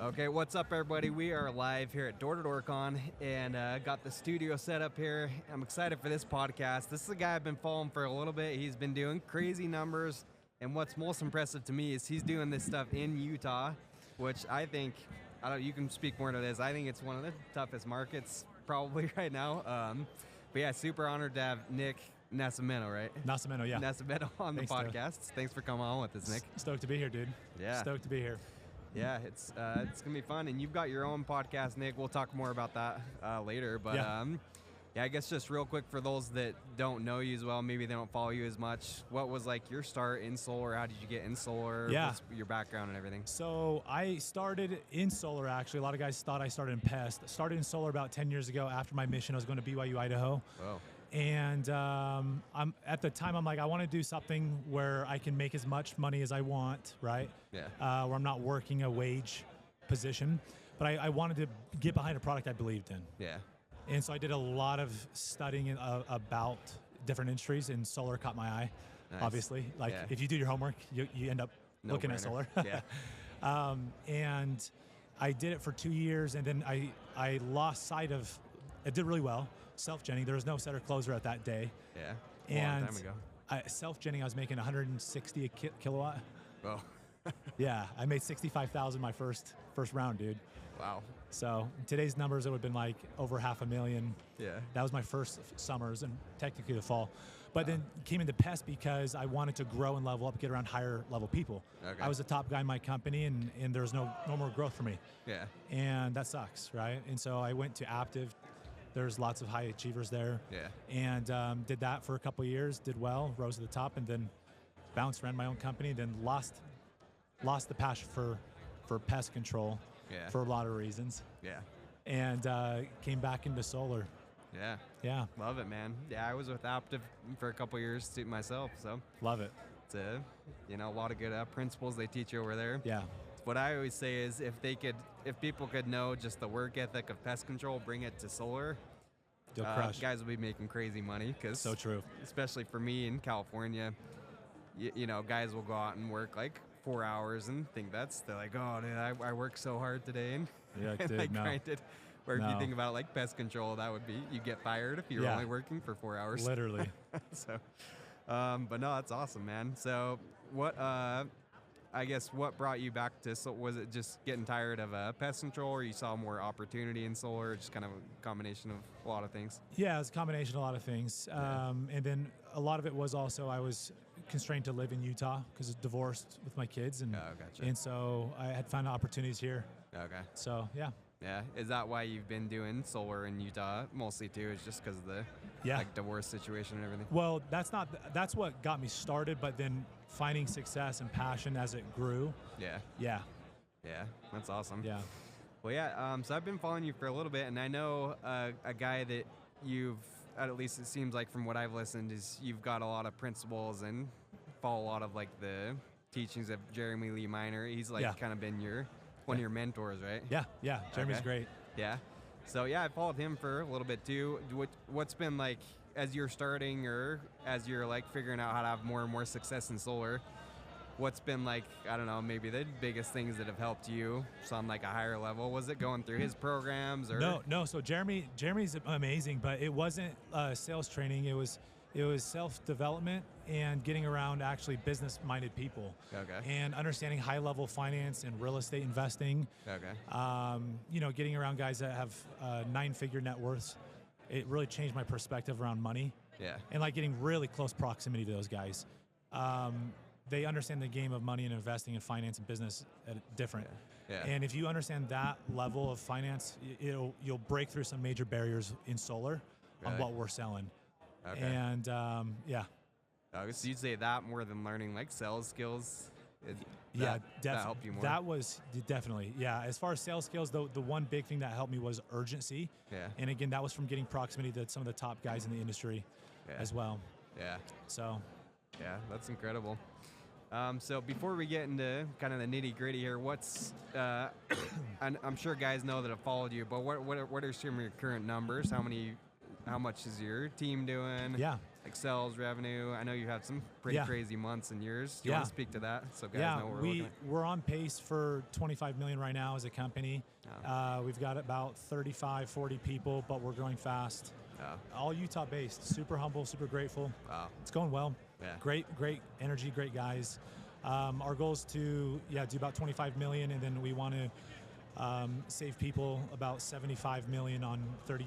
Okay, what's up, everybody? We are live here at Door to Door Con and got the studio set up here. I'm excited for this podcast. This is a guy I've been following for a little bit. He's been doing crazy numbers, and what's most impressive to me is he's doing this stuff in Utah, which I think, you can speak more to this. I think it's one of the toughest markets probably right now. But yeah, super honored to have Nick Nascimento, right? Nascimento, yeah. Nascimento on the podcast. Thanks for coming on with us, Nick. Stoked to be here, dude. Yeah. Stoked to be here. Yeah, it's gonna be fun, and you've got your own podcast, Nick. We'll talk more about that later. But yeah, I guess just real quick for those that don't know you as well, maybe they don't follow you as much. What was like your start in solar? How did you get in solar? Yeah. What's your background and everything? So I started in solar, actually. A lot of guys thought I started in pest. Started in solar about 10 years ago. After my mission, I was going to BYU, Idaho. Oh. And I'm at the time, I'm like, I want to do something where I can make as much money as I want, right? Yeah. Where I'm not working a wage position. But I wanted to get behind a product I believed in. Yeah. And so I did a lot of studying about different industries, and solar caught my eye, obviously. Like, if you do your homework, you end up looking at solar. Yeah. And I did it for 2 years, and then I lost sight of it. Did really well. Self-genning. There was no setter closer at that day. Yeah. And long time ago. Self-genning, I was making 160 a kilowatt. Oh. Yeah, I made 65,000 my first round, dude. Wow. So today's numbers, it would have been like over $500,000. Yeah. That was my first summers and technically the fall. But then came into pest because I wanted to grow and level up, get around higher level people. Okay. I was the top guy in my company, and there was no more growth for me. Yeah. And that sucks, right? And so I went to Aptiv. There's lots of high achievers there. Yeah. And did that for a couple of years, did well, rose to the top, and then bounced, ran my own company, then lost the passion for pest control. Yeah. For a lot of reasons. Yeah. And came back into solar. Yeah. Yeah. Love it, man. Yeah, I was with Aptiv for a couple of years too myself, so. Love it. It's a lot of good principles they teach you over there. Yeah. What I always say is if people could know just the work ethic of pest control, bring it to solar, You'll crush. guys will be making crazy money. Cause so true. Especially for me in California, you know, guys will go out and work like 4 hours and think they're like, oh, dude, I worked so hard today and, yeah, and dude, I no. grinded. Where if you think about it, like pest control, that would be you get fired if you're only working for 4 hours. Literally. So, but no, that's awesome, man. So what? I guess what brought you back to? So was it just getting tired of pest control, or you saw more opportunity in solar? Or just kind of a combination of a lot of things. Yeah, it was a combination of a lot of things, and then a lot of it was also I was constrained to live in Utah because I was divorced with my kids, and and so I had found opportunities here. Okay. So yeah. Yeah, is that why you've been doing solar in Utah mostly too? Is just because of the divorce situation and everything? Well, that's what got me started, but then finding success and passion as it grew. Yeah. Yeah. Yeah, that's awesome. Yeah. Well, yeah. So I've been following you for a little bit, and I know a guy that you've, at least it seems like from what I've listened, is you've got a lot of principles and follow a lot of like the teachings of Jeremy Lee Minor. He's like kind of been one of your mentors, right? Yeah, yeah. Jeremy's great. Yeah. So yeah, I followed him for a little bit too. What's been like as you're starting or as you're like figuring out how to have more and more success in solar? What's been like, I don't know, maybe the biggest things that have helped you on like a higher level? Was it going through his programs or? No. So Jeremy's amazing, but it wasn't sales training. It was self-development and getting around actually business-minded people. Okay. And understanding high-level finance and real estate investing. Okay. Getting around guys that have 9-figure net worths. It really changed my perspective around money. Yeah. And like getting really close proximity to those guys. They understand the game of money and investing and finance and business different. Yeah. And if you understand that level of finance, you'll break through some major barriers in solar on what we're selling. Okay. And so you'd say that more than learning like sales skills? That helped you more? That was definitely, yeah. As far as sales skills, the one big thing that helped me was urgency. Yeah. And again, that was from getting proximity to some of the top guys in the industry as well. Yeah. So. Yeah, that's incredible. So before we get into kind of the nitty gritty here, what's I'm sure guys know that have followed you, but what are some of your current numbers? How much is your team doing? Yeah. Like like sales revenue? I know you have some pretty crazy months and years. Do you want to speak to that so guys know what we're looking at? We're on pace for 25 million right now as a company. Oh. We've got about 35, 40 people, but we're growing fast. Oh. All Utah based. Super humble, super grateful. Wow. It's going well. Yeah. Great energy, great guys. Our goal is to do about 25 million, and then we want to save people about 75 million on 30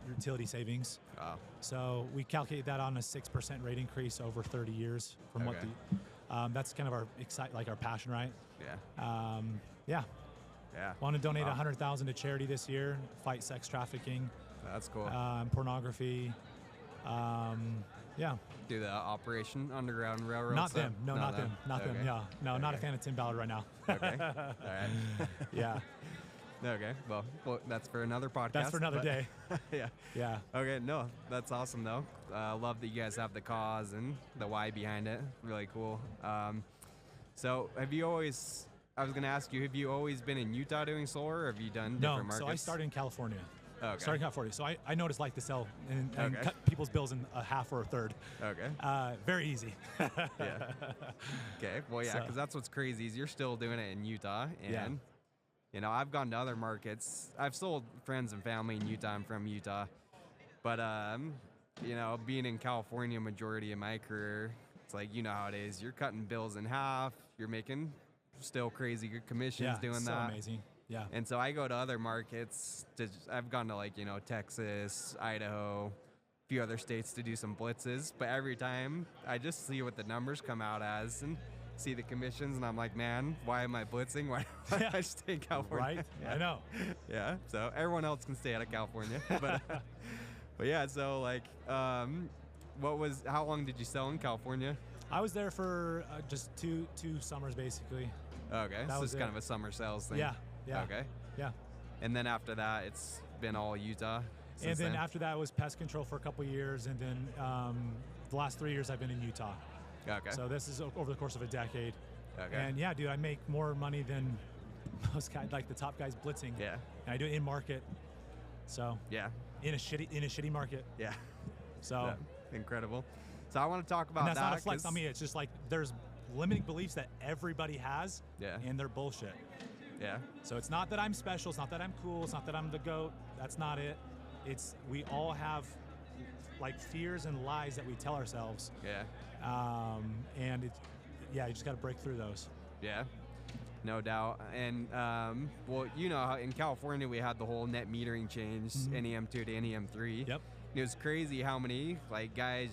utility savings. Wow. So we calculate that on a 6% rate increase over 30 years from what that's kind of our our passion, right? Yeah. Want to donate 100,000 to charity this year, fight sex trafficking. That's cool. Pornography. Do the Operation Underground Railroad Not stuff? them. No, not them. Not them. Yeah. No, not a fan of Tim Ballard right now. Okay. All right. Yeah. Okay. Well, that's for another podcast. That's for another day. Yeah. Okay. No, that's awesome though. Love that you guys have the cause and the why behind it. Really cool. So have you always? I was going to ask you, have you always been in Utah doing solar, or have you done different markets? So I started in California. Okay. Started in California. So I know what it's like to sell and cut people's bills in a half or a third. Okay. Very easy. Yeah. Okay. Well, yeah, because that's what's crazy is you're still doing it in Utah. And, you know, I've gone to other markets. I've sold friends and family in Utah. I'm from Utah. But, you know, being in California majority of my career, it's like, you know how it is. You're cutting bills in half. You're making still crazy good commissions doing that. Amazing. Yeah. And so I go to other markets. I've gone to like, you know, Texas, Idaho, a few other states to do some blitzes. But every time I just see what the numbers come out as and see the commissions. And I'm like, man, why am I blitzing? Why don't I stay in California? Right? Yeah. I know. Yeah. So everyone else can stay out of California. But yeah, so like, how long did you sell in California? I was there for just two summers basically. Okay. So it's kind of a summer sales thing. Yeah. Okay. Yeah. And then after that, it's been all Utah. And then after that was pest control for a couple of years, and then the last 3 years I've been in Utah. Okay. So this is over the course of a decade. Okay. And yeah, dude, I make more money than most guys, like the top guys blitzing. Yeah. And I do it in market. So yeah. In a shitty market. Yeah. So incredible. So I want to talk about and that's not a flex on me. It's just like there's limiting beliefs that everybody has. Yeah. And they're bullshit. Yeah. So it's not that I'm special. It's not that I'm cool. It's not that I'm the GOAT. That's not it. It's we all have like fears and lies that we tell ourselves. Yeah. And it's you just got to break through those. Yeah. No doubt. And well, you know, in California we had the whole net metering change, NEM2 to NEM3. Yep. It was crazy how many like guys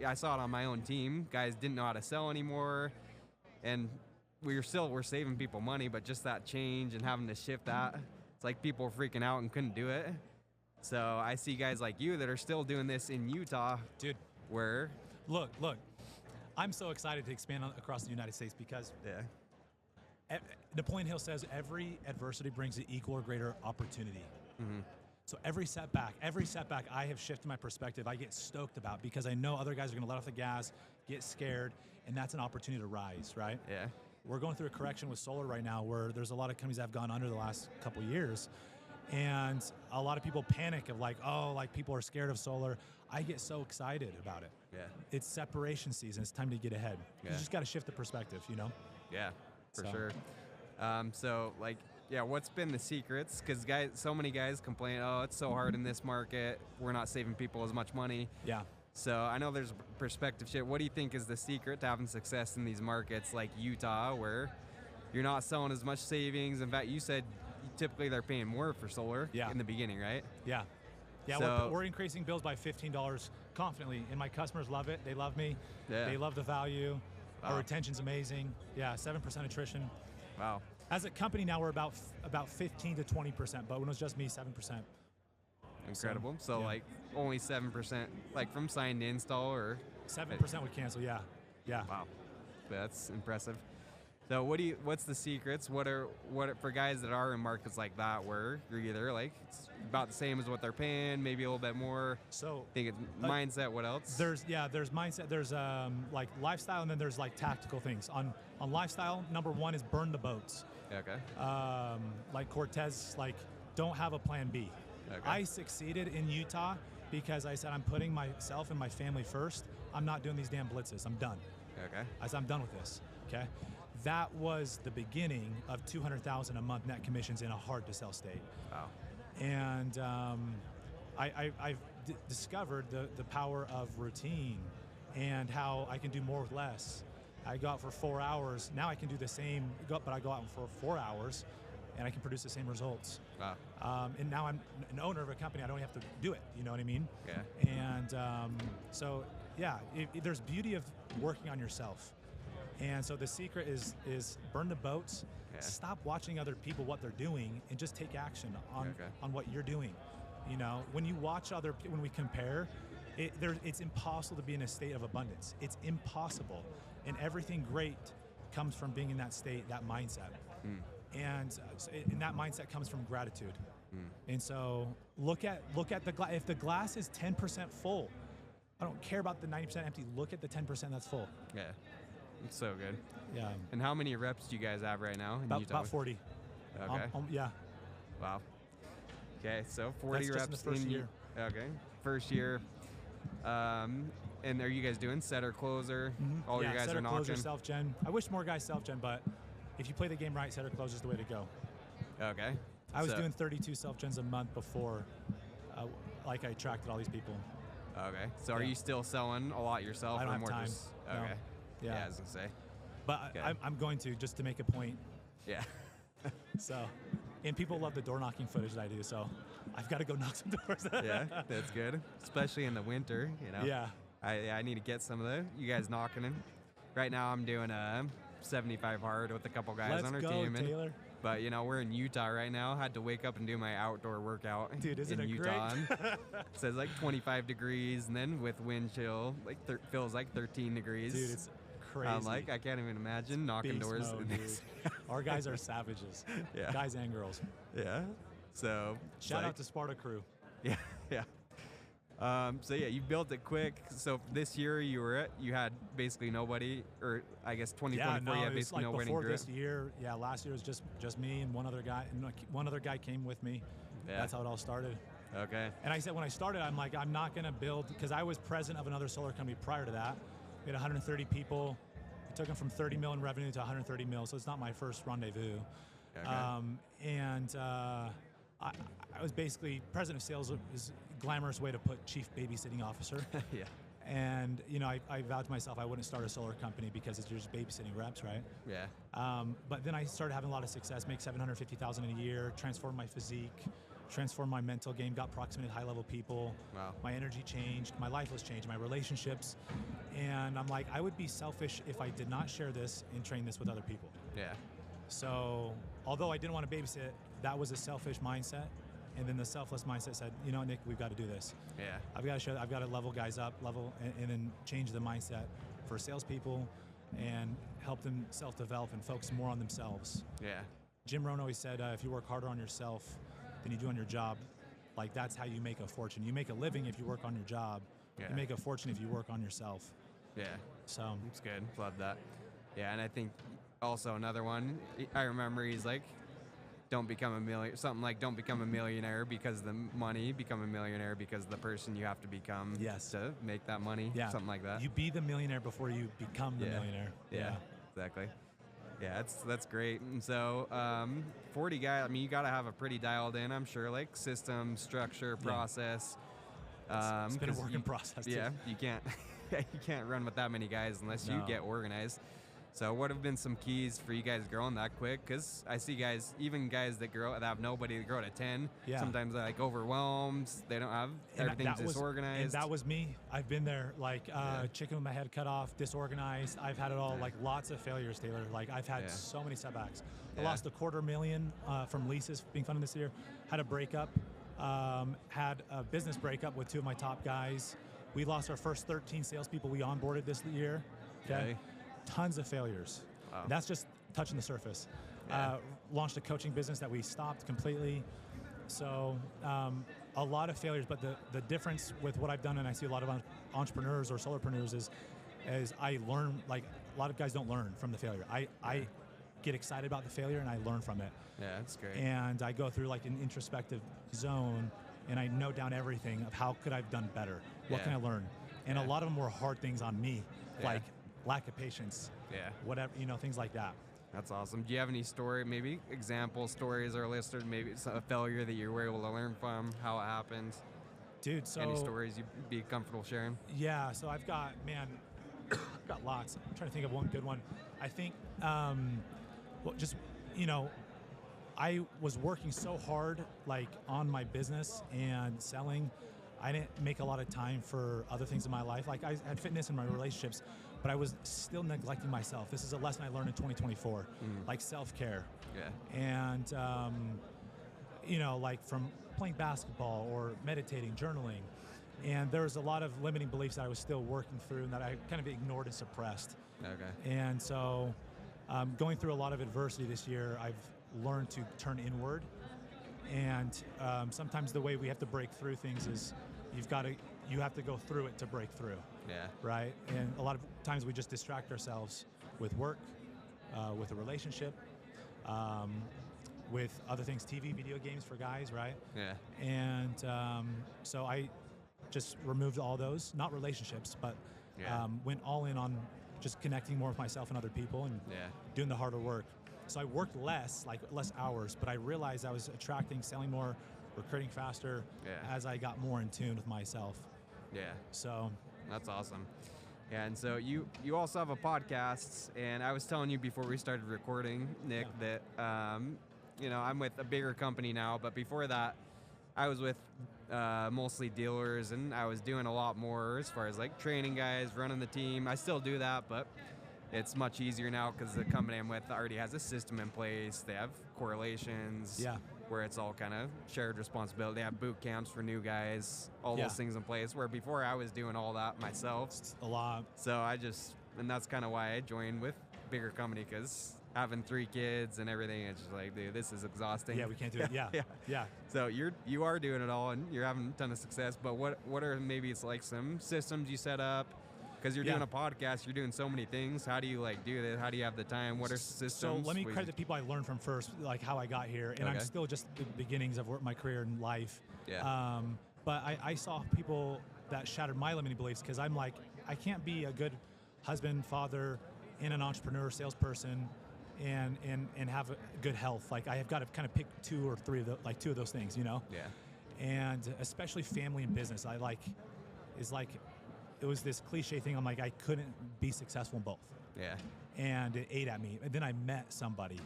I saw it on my own team. Guys didn't know how to sell anymore, and we're saving people money, but just that change and having to shift that, it's like people were freaking out and couldn't do it. So I see guys like you that are still doing this in Utah. Dude, where? Look, I'm so excited to expand across the United States because Napoleon Hill says every adversity brings an equal or greater opportunity. Mm-hmm. So every setback I have shifted my perspective. I get stoked about because I know other guys are going to let off the gas, get scared, and that's an opportunity to rise, right? Yeah. We're going through a correction with solar right now where there's a lot of companies that have gone under the last couple years. And a lot of people panic of like, oh, like people are scared of solar. I get so excited about it. Yeah. It's separation season. It's time to get ahead. Yeah. You just got to shift the perspective, you know? Yeah, for sure. So like, yeah, what's been the secrets? Because so many guys complain, oh, it's so hard in this market. We're not saving people as much money. Yeah. So I know there's perspective shit. What do you think is the secret to having success in these markets like Utah, where you're not selling as much savings? In fact, you said typically they're paying more for solar in the beginning, right? Yeah. Yeah, so, we're increasing bills by $15 confidently, and my customers love it. They love me. Yeah. They love the value. Wow. Our retention's amazing. Yeah, 7% attrition. Wow. As a company now, we're about 15 to 20%, but when it was just me, 7%. Incredible. So like only 7%, like from sign to install, or 7% would cancel. Yeah. Wow, that's impressive. So what's the secrets? What are for guys that are in markets like that where you're either like it's about the same as what they're paying, maybe a little bit more? So I think it's mindset. What else? There's mindset. There's like lifestyle, and then there's like tactical things. On lifestyle, number one is burn the boats. Okay. Like Cortez, like don't have a plan B. Okay. I succeeded in Utah because I said I'm putting myself and my family first. I'm not doing these damn blitzes. I'm done. Okay. I said I'm done with this. Okay. That was the beginning of $200,000 a month net commissions in a hard to sell state. Wow. And I've discovered the power of routine and how I can do more with less. I go out for 4 hours. Now I can do the same, but I go out for 4 hours and I can produce the same results. Wow. And now I'm an owner of a company. I don't have to do it. You know what I mean? Yeah. And so, yeah, there's beauty of working on yourself. And so the secret is burn the boats, stop watching other people, what they're doing, and just take action on what you're doing. You know, when you watch when we compare, it's impossible to be in a state of abundance. It's impossible. And everything great comes from being in that state, that mindset. And that mindset comes from gratitude. And so look at the glass. If the glass is 10% full, I don't care about the 90% empty. Look at the 10% that's full. Yeah. It's so good. Yeah. And how many reps do you guys have right now in Utah? About 40. Okay. Yeah. Wow. Okay, so 40 That's reps just in the first year. Okay, first year. And are you guys doing setter closer? All you guys setter, are knocking? closer, self-gen. I wish more guys self-gen, but if you play the game right, setter closer is the way to go. Okay. I was doing 32 self-gens a month before, I attracted all these people. Okay. So are you still selling a lot yourself? I don't or have more time. Just, No. okay. Yeah. I was gonna say. But Okay. I'm going to, just to make a point. Yeah. So, and people love the door knocking footage that I do, so I've got to go knock some doors. Yeah, that's good. Especially in the winter, you know. Yeah. I need to get some of you guys knocking in. Right now I'm doing a 75 hard with a couple guys on our team. Taylor. But, you know, we're in Utah right now. Had to wake up and do my outdoor workout. Dude, isn't in it Utah. great? It says like 25 degrees, and then with wind chill, like feels like 13 degrees. Dude, it's crazy. I'm like, I can't even imagine knocking Beast doors mode, in this. Our guys are savages. Yeah. Guys and girls. Yeah. So shout out to Sparta crew. Yeah, yeah. So yeah, you built it quick. So this year you had basically nobody, or I guess 2024 you had basically nobody. Before this year, last year was just me and one other guy, and one other guy came with me. Yeah. That's how it all started. Okay. And I said when I started, I'm like, I'm not gonna build, because I was president of another solar company prior to that. We had 130 people. It took them from 30 mil in revenue to 130 mil, so it's not my first rendezvous. Okay. I was basically president of sales is a glamorous way to put chief babysitting officer. Yeah. And you know, I vowed to myself I wouldn't start a solar company because it's just babysitting reps, right? Yeah. But then I started having a lot of success, make $750,000 a year, transform my physique, transform my mental game, got proximate high-level people. Wow. My energy changed, my life was changed, my relationships, and I'm like, I would be selfish if I did not share this and train this with other people. Yeah. So, although I didn't want to babysit, that was a selfish mindset. And then the selfless mindset said, you know, Nick, we've got to do this. Yeah. I've got to level guys up, and then change the mindset for salespeople and help them self-develop and focus more on themselves. Yeah. Jim Rohn always said, if you work harder on yourself than you do on your job, like that's how you make a fortune. You make a living if you work on your job. Yeah. You make a fortune if you work on yourself. Yeah. So. It's good. Love that. Yeah, and I think also another one, I remember he's like, don't become a millionaire because of the money, become a millionaire because of the person you have to become to make that money. Yeah. Something like that. You be the millionaire before you become the millionaire. Yeah, exactly. Yeah, that's great. And so 40 guy, I mean, you got to have a pretty dialed in, I'm sure, like system, structure, process. It's been a working process. Yeah, you can't run with that many guys unless you get organized. So what have been some keys for you guys growing that quick? Because I see guys, even guys that have nobody, that grow to 10. Yeah. Sometimes they're like overwhelmed. They don't have, everything's disorganized. And that was me. I've been there, like chicken with my head cut off, disorganized. I've had it all, like lots of failures, Taylor. Like I've had so many setbacks. I lost $250,000 from leases being funded this year. Had a breakup, had a business breakup with two of my top guys. We lost our first 13 salespeople we onboarded this year. Okay. Tons of failures. Wow. That's just touching the surface. Yeah. Launched a coaching business that we stopped completely. So a lot of failures, but the difference with what I've done, and I see a lot of entrepreneurs or solopreneurs, is I learn, like a lot of guys don't learn from the failure. I get excited about the failure and I learn from it. Yeah, that's great. And I go through like an introspective zone and I note down everything of how could I have done better? What can I learn? And a lot of them were hard things on me, like lack of patience, whatever, things like that. That's awesome. Do you have any story, maybe example stories are listed, maybe it's a failure that you were able to learn from, how it happened? Dude, so... Any stories you'd be comfortable sharing? Yeah, so I've got, I've got lots. I'm trying to think of one good one. I think, I was working so hard, like, on my business and selling. I didn't make a lot of time for other things in my life. Like, I had fitness in my relationships, but I was still neglecting myself. This is a lesson I learned in 2024, like self-care. And, like from playing basketball or meditating, journaling. And there was a lot of limiting beliefs that I was still working through and that I kind of ignored and suppressed. And so going through a lot of adversity this year, I've learned to turn inward. And sometimes the way we have to break through things is you have to go through it to break through. Right? And a lot of times we just distract ourselves with work, with a relationship, with other things, TV, video games for guys, right? And so I just removed all those, not relationships, but went all in on just connecting more with myself and other people and doing the harder work. So I worked less hours, but I realized I was attracting, selling more, recruiting faster as I got more in tune with myself. So that's awesome. And so you also have a podcast, and I was telling you before we started recording, Nick, that I'm with a bigger company now, but before that, I was with mostly dealers, and I was doing a lot more as far as like training guys, running the team. I still do that, but it's much easier now because the company I'm with already has a system in place. They have correlations where it's all kind of shared responsibility. They have boot camps for new guys, all those things in place, where before I was doing all that myself. A lot. So and that's kind of why I joined with bigger company, because having 3 kids and everything, it's just like, dude, this is exhausting. Yeah, we can't do it. Yeah. So you are doing it all, and you're having a ton of success. But what are maybe it's like some systems you set up? Because you're doing a podcast, you're doing so many things. How do you do this? How do you have the time? What are systems? So let me credit the people I learned from first, like how I got here, and I'm still just the beginnings of my career in life. But I saw people that shattered my limiting beliefs, because I'm like, I can't be a good husband, father, and an entrepreneur, salesperson, and have a good health. Like, I have got to kind of pick 2 or 3 of two of those things, And especially family and business, it was this cliche thing. I'm like, I couldn't be successful in both. And it ate at me. And then I met somebody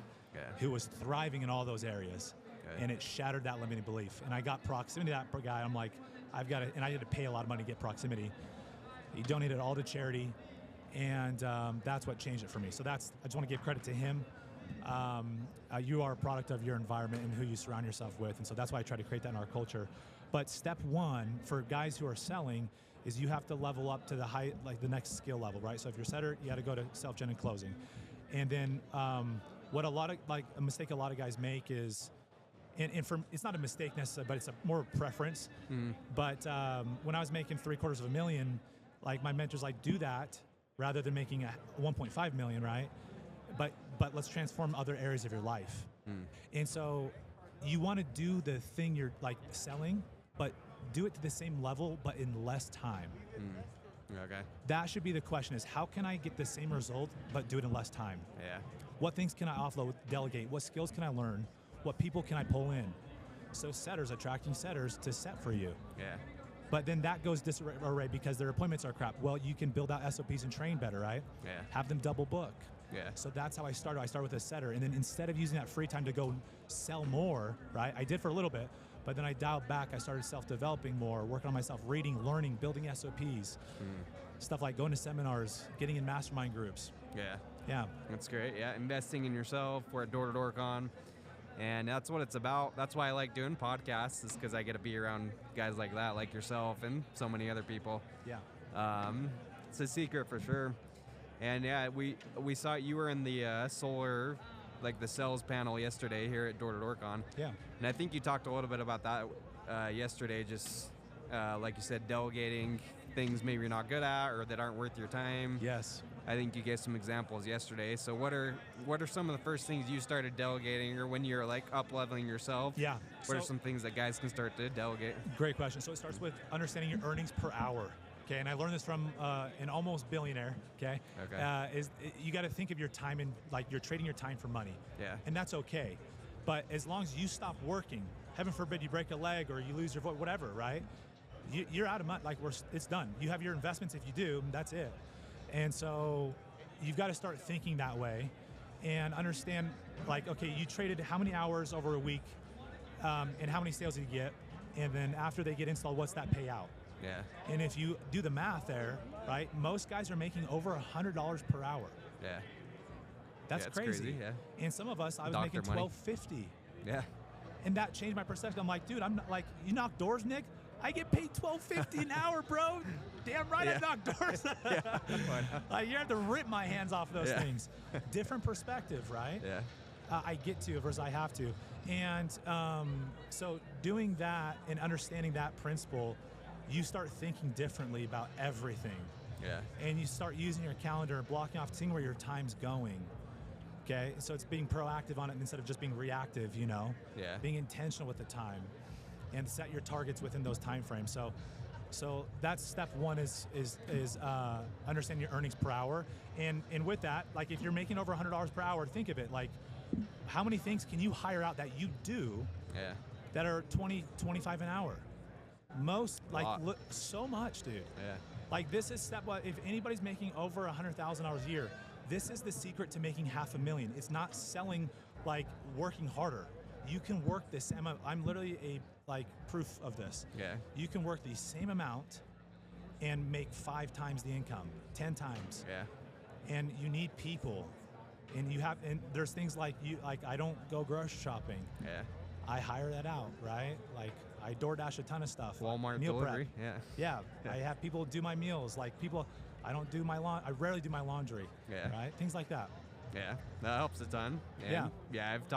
who was thriving in all those areas, and it shattered that limiting belief. And I got proximity to that guy. I'm like, and I had to pay a lot of money to get proximity. He donated all to charity, and that's what changed it for me. So I just want to give credit to him. You are a product of your environment and who you surround yourself with, and so that's why I try to create that in our culture. But step 1 for guys who are selling is you have to level up to the next skill level, right? So if you're a setter, you got to go to self-gen and closing. And then what a mistake a lot of guys make is, and it's not a mistake necessarily, but it's more preference. But when I was making $750,000, like, my mentor's like, do that rather than making a 1.5 million, right? But let's transform other areas of your life. And so you want to do the thing you're like selling, but do it to the same level, but in less time. That should be the question, is how can I get the same result, but do it in less time? What things can I offload, delegate? What skills can I learn? What people can I pull in? So attracting setters to set for you. But then that goes disarray because their appointments are crap. Well, you can build out SOPs and train better, right? Have them double book. So that's how I started. I started with a setter, and then instead of using that free time to go sell more, right? I did for a little bit, but then I dialed back. I started self-developing more, working on myself, reading, learning, building SOPs, stuff like going to seminars, getting in mastermind groups. That's great. Investing in yourself. We're at Door to Door Con, and that's what it's about. That's why I like doing podcasts, is because I get to be around guys like that, like yourself, and so many other people. It's a secret for sure. And we saw you were in the solar, like the sales panel yesterday here at Door to Door Con. And I think you talked a little bit about that yesterday, just like you said, delegating things maybe you're not good at or that aren't worth your time. I think you gave some examples yesterday. So what are some of the first things you started delegating, or when you're like up-leveling yourself? Yeah. What are some things that guys can start to delegate? Great question. So it starts with understanding your earnings per hour. Okay, and I learned this from an almost billionaire. Okay. You got to think of your time in, like, you're trading your time for money. Yeah. And that's okay, but as long as you stop working, heaven forbid you break a leg or you lose your voice, whatever, right? You're out of money. Like, it's done. You have your investments. If you do, that's it. And so you've got to start thinking that way, and understand, like, okay, you traded how many hours over a week, and how many sales did you get, and then after they get installed, what's that payout? Yeah. And if you do the math there, right, most guys are making over $100 per hour. Yeah. That's crazy. Yeah. And some of us, I was making $12.50. Yeah. And that changed my perception. I'm like, dude, I'm not, like, you knock doors, Nick? I get paid $12.50 an hour, bro. Damn right, I knock doors. Like, you have to rip my hands off those things. Different perspective, right? Yeah. I get to versus I have to. And so doing that and understanding that principle, you start thinking differently about everything. Yeah. And you start using your calendar and blocking off, seeing where your time's going. Okay? So it's being proactive on it instead of just being reactive, you know? Yeah. Being intentional with the time and set your targets within those time frames. So that's step one is understand your earnings per hour. And with that, like, if you're making over $100 per hour, think of it like, how many things can you hire out that you do that are 20, 25 an hour? Most, like, so much, dude. Yeah. Like, this is step one. If anybody's making over $100,000 a year, this is the secret to making $500,000. It's not selling, like, working harder. You can work this. I'm literally a, like, proof of this. Yeah. You can work the same amount and make 5 times the income, 10 times. Yeah. And you need people, and there's things like I don't go grocery shopping. Yeah. I hire that out, right? Like, I DoorDash a ton of stuff. Walmart meal delivery. Prep. Yeah. I have people do my meals. Like, I don't do I rarely do my laundry. Yeah. Right? Things like that. Yeah. That helps a ton. And yeah. I've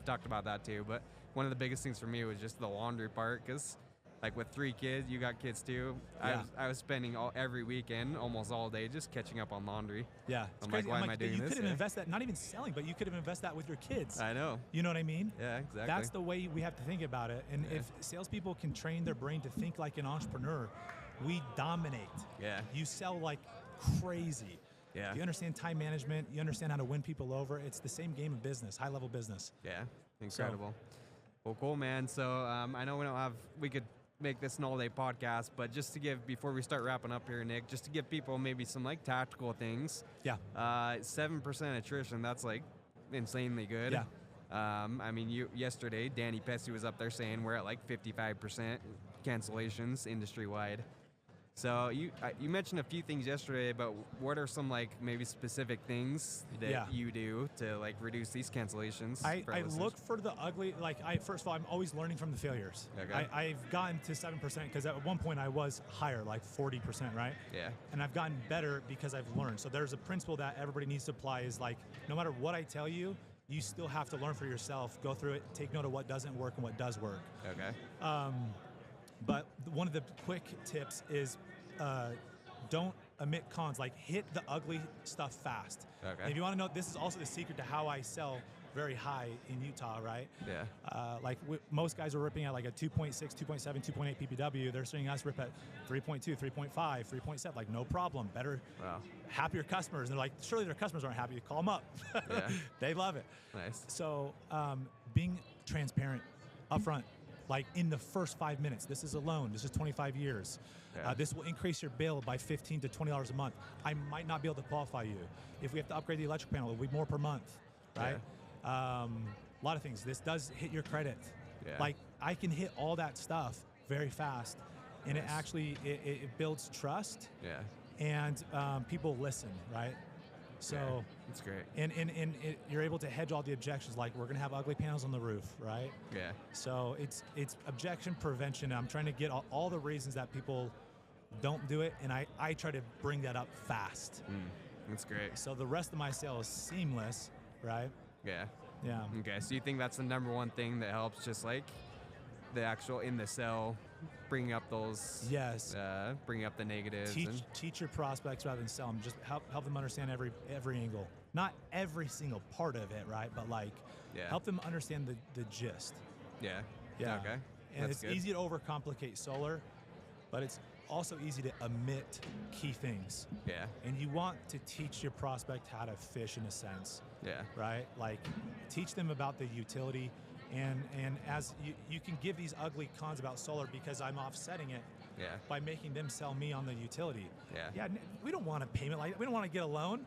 talked about that too, but one of the biggest things for me was just the laundry part, because, like, with 3 kids, you got kids too. Yeah. I was spending every weekend, almost all day, just catching up on laundry. Yeah. I'm like, why am I doing this? You could have invested that, not even selling, but you could have invested that with your kids. I know. You know what I mean? Yeah, exactly. That's the way we have to think about it. And if salespeople can train their brain to think like an entrepreneur, we dominate. Yeah. You sell like crazy. Yeah. You understand time management. You understand how to win people over. It's the same game of business, high-level business. Yeah. Incredible. Well, cool, man. So I know we could make this an all-day podcast, but just to give, before we start wrapping up here, Nick, just to give people maybe some, like, tactical things. Yeah. 7% attrition, that's, like, insanely good. Yeah. I mean, yesterday, Danny Pesci was up there saying we're at, like, 55% cancellations industry-wide. So you mentioned a few things yesterday, but what are some, like, maybe specific things that you do to, like, reduce these cancellations? I look for the ugly. Like, first of all, I'm always learning from the failures. Okay. I've gotten to 7% because at one point I was higher, like 40%, right? Yeah. And I've gotten better because I've learned. So there's a principle that everybody needs to apply is, like, no matter what I tell you, you still have to learn for yourself, go through it, take note of what doesn't work and what does work. Okay. But one of the quick tips is don't omit cons. Like, hit the ugly stuff fast. Okay. And if you want to know, this is also the secret to how I sell very high in Utah, right? Yeah. Like, most guys are ripping at like a 2.6, 2.7, 2.8 PPW. They're seeing us rip at 3.2, 3.5, 3.7. Like, no problem. Better, happier customers. And they're like, surely their customers aren't happy. Call them up. Yeah. They love it. Nice. So being transparent upfront. Like, in the first 5 minutes, this is a loan. This is 25 years. Yeah. This will increase your bill by $15 to $20 a month. I might not be able to qualify you. If we have to upgrade the electric panel, it'll be more per month, right? Yeah. A lot of things. This does hit your credit. Yeah. Like, I can hit all that stuff very fast, and it actually it builds trust. Yeah. And people listen, right? So that's great. And you're able to hedge all the objections. Like, we're gonna have ugly panels on the roof, right? Yeah. So it's objection prevention. I'm trying to get all the reasons that people don't do it, and I try to bring that up fast. That's great. So the rest of my sale is seamless, right? Yeah. Yeah. Okay, so you think that's the number one thing that helps, just, like, the actual in the sell, bringing up those. Yes. Bringing up the negatives. Teach your prospects rather than sell them. Just help them understand every angle. Not every single part of it, right? But like, help them understand the gist. Yeah. Yeah. Okay. And That's it's good. easy to overcomplicate solar, but it's also easy to omit key things. Yeah. And you want to teach your prospect how to fish in a sense. Yeah. Right? Like, teach them about the utility. And as you can give these ugly cons about solar because I'm offsetting it by making them sell me on the utility. Yeah, we don't want a payment like that. We don't want to get a loan.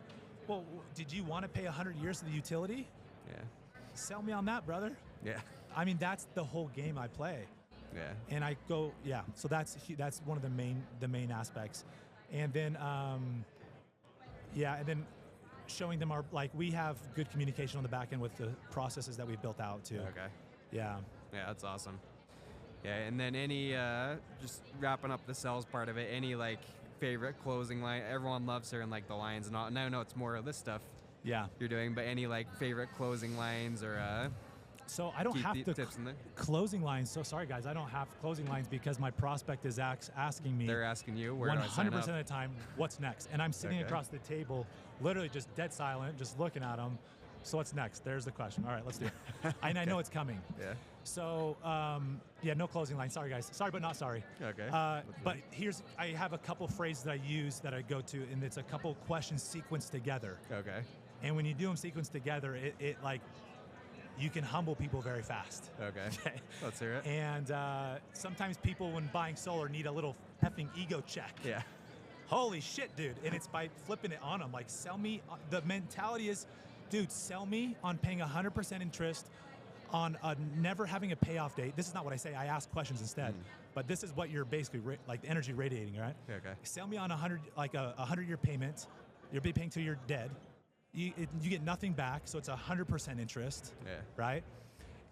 Well, did you want to pay 100 years to the utility? Yeah. Sell me on that, brother. Yeah. I mean, that's the whole game I play. Yeah. And I go, so that's one of the main aspects. And then, and then showing them we have good communication on the back end with the processes that we've built out too. Okay. Yeah. Yeah, that's awesome. Yeah, and then any, just wrapping up the sales part of it, any like favorite closing line? Everyone loves hearing like the lines and all. And I know it's more of this stuff you're doing, but any like favorite closing lines or so I don't have the tips in there? Closing lines. So sorry guys, I don't have closing lines because my prospect is asking me. They're asking you where 100% of the time, what's next? And I'm sitting across the table, literally just dead silent, just looking at them. So what's next? There's the question. All right, let's do it. And I know it's coming. Yeah. So no closing line. Sorry guys. Sorry, but not sorry. Okay. But I have a couple phrases that I use that I go to, and it's a couple questions sequenced together. Okay. And when you do them sequenced together, it like, you can humble people very fast. Okay. Let's hear it. And sometimes people, when buying solar, need a little effing ego check. Yeah. Holy shit, dude. And it's by flipping it on them. Like, sell me. The mentality is, dude, sell me on paying 100% interest, on never having a payoff date. This is not what I say. I ask questions instead. But this is what you're basically, like the energy radiating, right? Okay. Sell me on a 100-year payment. You'll be paying till you're dead. You get nothing back, so it's 100% interest, right?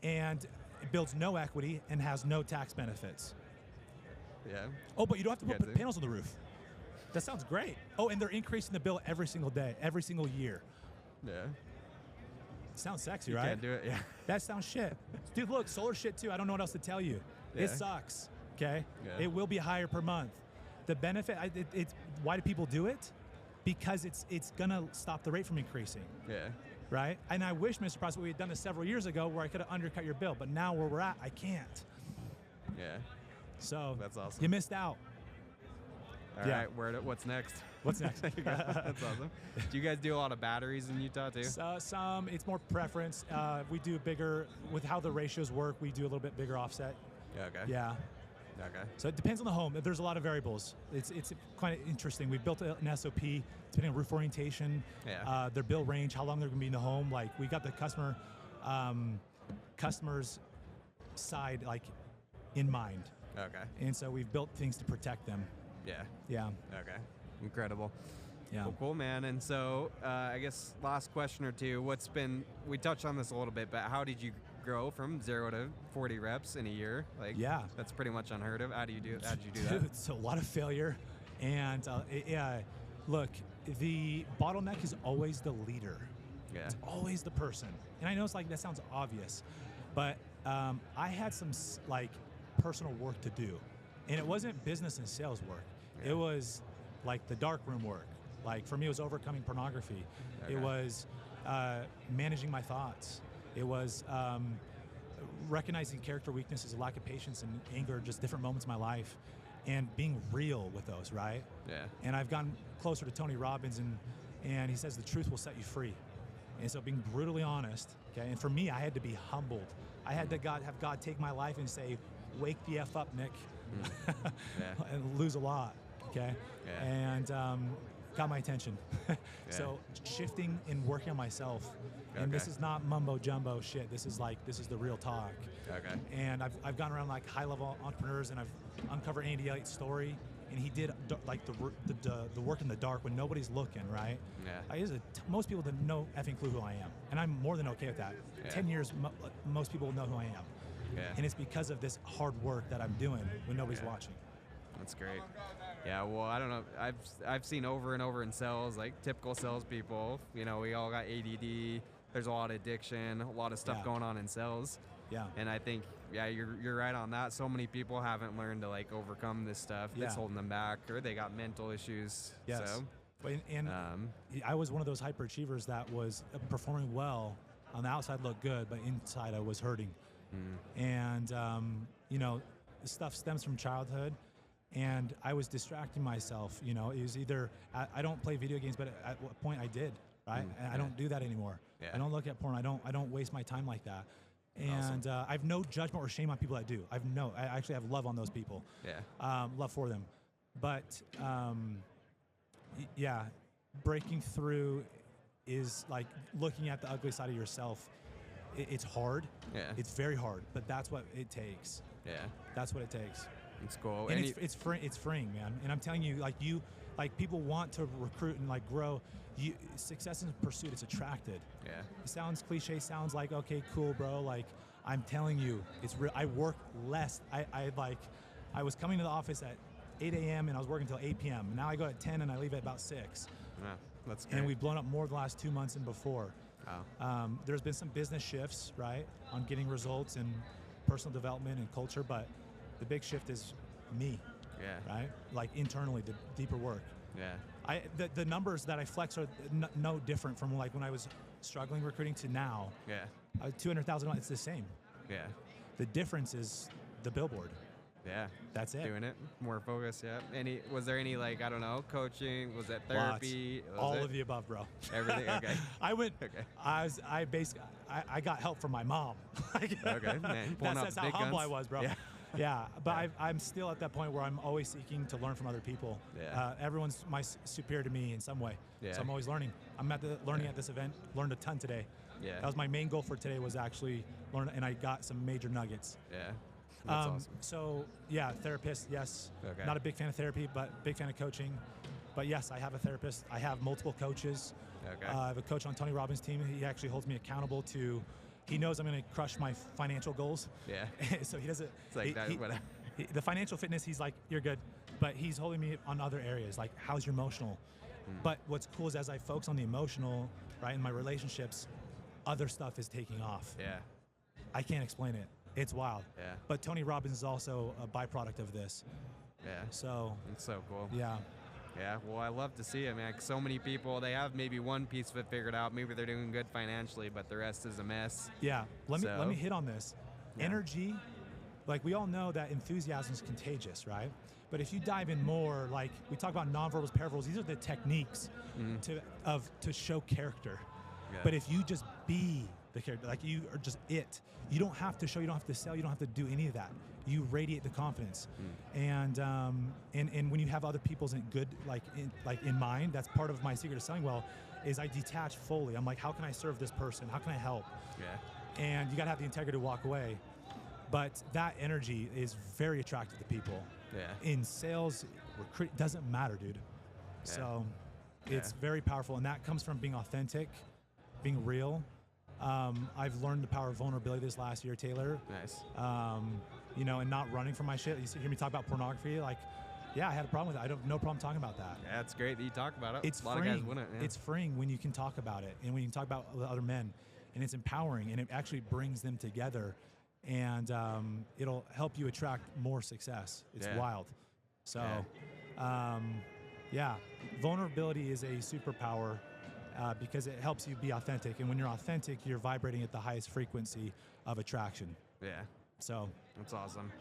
And it builds no equity and has no tax benefits. Yeah. Oh, but you don't have to put panels on the roof. That sounds great. Oh, and they're increasing the bill every single day, every single year. Yeah. Sounds sexy, you right? Can't do it, yeah. That sounds shit. Dude, look, solar shit too. I don't know what else to tell you. Yeah. It sucks, okay? Yeah. It will be higher per month. The benefit, it's why do people do it? Because it's gonna stop the rate from increasing. Yeah. Right? And I wish, Mr. Prospect, we had done this several years ago where I could have undercut your bill, but now where we're at, I can't. Yeah. So that's awesome. You missed out. All right, what's next? What's next? That's awesome. Do you guys do a lot of batteries in Utah too? Some, it's more preference. We do bigger, with how the ratios work, we do a little bit bigger offset. Yeah, okay. Yeah. Okay. So it depends on the home. There's a lot of variables. It's quite interesting. We've built an SOP depending on roof orientation, their bill range, how long they're going to be in the home. Like, we got the customer's side like in mind. Okay. And so we've built things to protect them. Yeah. Yeah. Okay. Incredible. Yeah. Well, cool, man. And so I guess last question or two. We touched on this a little bit, but how did you grow from 0 to 40 reps in a year? Like, that's pretty much unheard of. How did you do that? Dude, it's a lot of failure. And look, the bottleneck is always the leader. Yeah. It's always the person. And I know it's like, that sounds obvious, but I had some personal work to do. And it wasn't business and sales work. Yeah. It was like the darkroom work. Like, for me, it was overcoming pornography. Okay. It was managing my thoughts. It was recognizing character weaknesses, lack of patience and anger, just different moments in my life, and being real with those, right? Yeah. And I've gotten closer to Tony Robbins, and he says the truth will set you free. And so being brutally honest, okay? And for me, I had to be humbled. I had to have God take my life and say, wake the F up, Nick. And lose a lot, okay? Yeah. And got my attention. So shifting and working on myself. And this is not mumbo jumbo shit. This is the real talk. Okay. And I've gone around like high level entrepreneurs, and I've uncovered Andy Elliott's story, and he did like the work in the dark when nobody's looking, right? Yeah. Most people don't know effing clue who I am, and I'm more than okay with that. Yeah. 10 years, most people will know who I am. Yeah. And it's because of this hard work that I'm doing when nobody's watching. That's great. Yeah, well, I don't know. I've seen over and over in sales, like typical salespeople, we all got ADD. There's a lot of addiction, a lot of stuff going on in sales. Yeah. And I think, yeah, you're right on that. So many people haven't learned to like overcome this stuff that's holding them back, or they got mental issues. Yes. So, and I was one of those hyperachievers that was performing well on the outside, looked good, but inside I was hurting. And you know, this stuff stems from childhood, and I was distracting myself. You know, it was either I don't play video games, but at what point I did, right? And I don't do that anymore. Yeah. I don't look at porn. I don't waste my time like that. And Awesome. I have no judgment or shame on people that do. I actually have love on those people. Yeah. Love for them. But yeah, breaking through is like looking at the ugly side of yourself. It's hard. Yeah. It's very hard, but that's what it takes. Yeah. That's what it takes. It's cool. And it's freeing, man. And I'm telling you, like people want to recruit and like grow. Success in pursuit, it's attracted. Yeah. It sounds cliche, sounds like, okay, cool, bro. Like, I'm telling you, it's real. I work less. I was coming to the office at 8 a.m. and I was working until 8 p.m. Now I go at 10 and I leave at about 6. Yeah, that's great. And we've blown up more the last 2 months than before. Wow. There's been some business shifts, right, on getting results and personal development and culture, but the big shift is me. Yeah. Right? Like internally, the deeper work. Yeah. The numbers that I flex are no different from like when I was struggling recruiting to now. Yeah. $200,000, it's the same. Yeah. The difference is the billboard. Yeah. That's it. Doing it more focused. Yeah. Was there any like, I don't know, coaching? Was it therapy? All of the above, bro. Everything. Okay. I got help from my mom. Okay. Man, that's how humble I was, bro. Yeah. Yeah, but I'm still at that point where I'm always seeking to learn from other people. Yeah. Everyone's superior to me in some way. Yeah. So I'm always learning. I'm learning at this event. Learned a ton today. Yeah. That was my main goal for today, was actually learn, and I got some major nuggets. Yeah. That's awesome. So yeah, therapist, yes. Okay. Not a big fan of therapy, but big fan of coaching. But yes, I have a therapist. I have multiple coaches. Okay. I have a coach on Tony Robbins' team. He actually holds me accountable to. He knows I'm going to crush my financial goals. Yeah. So he doesn't. It's like whatever. The financial fitness, he's like, you're good. But he's holding me on other areas, like how's your emotional? But what's cool is as I focus on the emotional, right, in my relationships, other stuff is taking off. Yeah. I can't explain it. It's wild. Yeah. But Tony Robbins is also a byproduct of this. Yeah. So. It's so cool. Yeah. Yeah, well, I love to see it, man. 'Cause so many people, they have maybe one piece of it figured out. Maybe they're doing good financially, but the rest is a mess. Yeah, let me hit on this. Yeah. Energy, like we all know that enthusiasm is contagious, right? But if you dive in more, like we talk about nonverbals, paraverbals, these are the techniques to show character. Yeah. But if you just be the character, like you are just it, you don't have to show, you don't have to sell, you don't have to do any of that. You radiate the confidence, and when you have other people's in mind, that's part of my secret of selling well, is I detach fully. I'm like, how can I serve this person? How can I help? Yeah. And you gotta have the integrity to walk away. But that energy is very attractive to people. Yeah. In sales, doesn't matter, dude. Yeah. So it's very powerful, and that comes from being authentic, being real. I've learned the power of vulnerability this last year, Taylor. Nice. You know, and not running from my shit. You hear me talk about pornography, like, yeah, I had a problem with it. I have no problem talking about that. Yeah, it's great that you talk about it. It's a lot freeing. of guys wouldn't. Yeah. It's freeing when you can talk about it, and when you can talk about other men, and it's empowering, and it actually brings them together, and it'll help you attract more success. It's wild. So, vulnerability is a superpower. Because it helps you be authentic, and when you're authentic, you're vibrating at the highest frequency of attraction. Yeah. So that's awesome.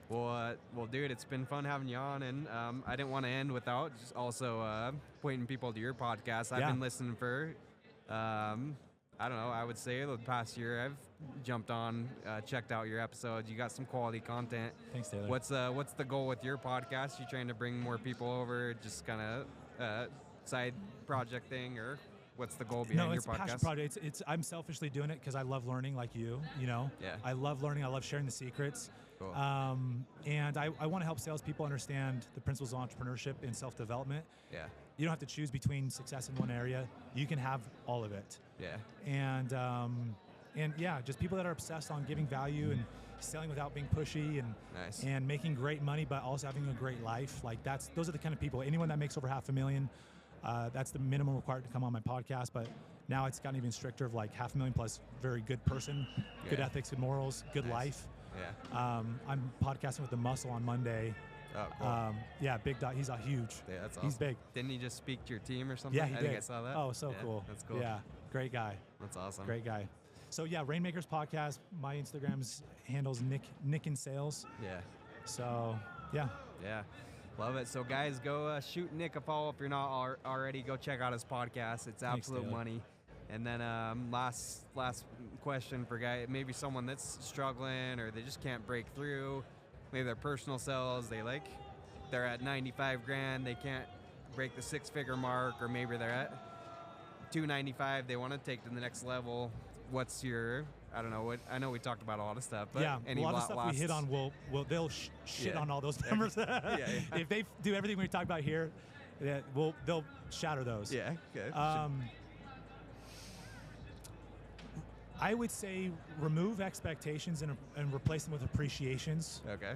Well, dude, it's been fun having you on, and I didn't want to end without just also pointing people to your podcast. I've been listening for, I don't know, I would say the past year. I've jumped on, checked out your episodes. You got some quality content. Thanks, Taylor. What's the goal with your podcast? You trying to bring more people over? Just kind of side project thing, or what's the goal behind your podcast? No, it's a passion project. It's I'm selfishly doing it because I love learning, like you know. Yeah. I love learning. I love sharing the secrets. Cool. And I want to help salespeople understand the principles of entrepreneurship and self-development. Yeah. You don't have to choose between success in one area. You can have all of it. Yeah. And yeah, just people that are obsessed on giving value and selling without being pushy and making great money, but also having a great life. Like those are the kind of people. Anyone that makes over $500,000, that's the minimum required to come on my podcast. But Now it's gotten even stricter of like 500,000 plus very good person, good ethics, good morals, good life. Yeah. I'm podcasting with The Muscle on Monday. Oh, cool. Yeah, big dog. He's a huge. Yeah, that's awesome. He's big. Didn't he just speak to your team or something? Yeah, he did. think I saw that. Oh, so cool. That's cool. Yeah, great guy. That's awesome. Great guy. So yeah, Rainmakers podcast. My Instagram's handles Nick in Sales. Yeah. So yeah. Yeah. Love it. So guys, go shoot Nick a follow if you're not already. Go check out his podcast. It's absolute money. And then last question for guy, maybe someone that's struggling or they just can't break through. Maybe their personal sales, they're at 95 grand, they can't break the 6-figure mark, or maybe they're at 295, they want to take to the next level. What's your, I don't know, I know we talked about a lot of stuff, but yeah, a lot of stuff we hit on they'll shit on all those numbers. If they do everything we talked about here, they'll shatter those. Yeah, good. I would say remove expectations and replace them with appreciations. Okay.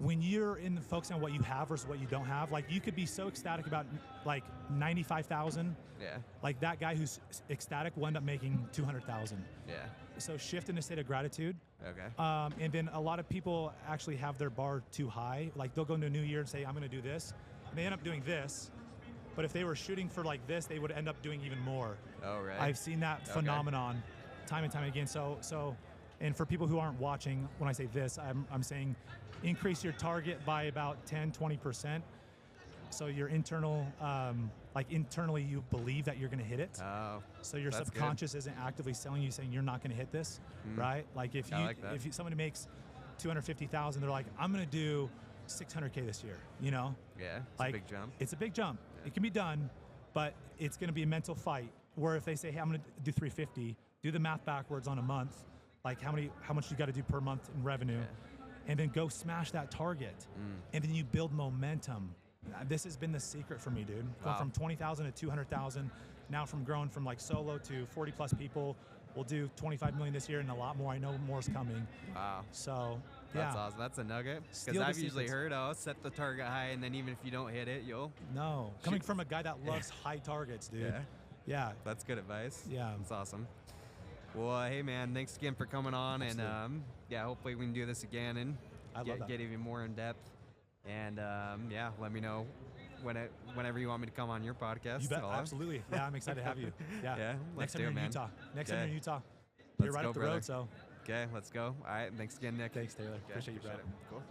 When you're focusing on what you have versus what you don't have, like you could be so ecstatic about like 95,000. Yeah. Like that guy who's ecstatic will end up making 200,000. Yeah. So shift in a state of gratitude. Okay. And then a lot of people actually have their bar too high. Like they'll go into a new year and say, I'm going to do this. And they end up doing this. But if they were shooting for like this, they would end up doing even more. Oh, right. I've seen that phenomenon time and time again. So, and for people who aren't watching, when I say this, I'm saying increase your target by about 10, 20%. So your internal, internally you believe that you're going to hit it. Oh, so your subconscious isn't actively selling you saying you're not going to hit this, right? Like if somebody makes 250,000, they're like, I'm going to do 600K this year, you know? Yeah, it's a big jump. It's a big jump. Yeah. It can be done, but it's going to be a mental fight where if they say, hey, I'm going to do 350, do the math backwards on a month, like how much you got to do per month in revenue, and then go smash that target, and then you build momentum. This has been the secret for me, dude. Going from 20,000 to 200,000, now from growing from like solo to 40 plus people. We'll do 25 million this year and a lot more. I know more is coming. Wow. So that's awesome. That's a nugget. Because I've usually heard, set the target high, and then even if you don't hit it, you'll. No, coming from a guy that loves high targets, dude. Yeah. That's good advice. Yeah. That's awesome. Well, hey man, thanks again for coming on. Absolutely. And hopefully we can do this again and get even more in depth. And let me know whenever you want me to come on your podcast. You bet. Absolutely. Yeah, I'm excited to have you. Yeah. Next time you're in Utah. Next time you're in Utah. You're right up the road, so. Okay, let's go. All right, thanks again, Nick. Thanks, Taylor. Appreciate you, brother. Cool.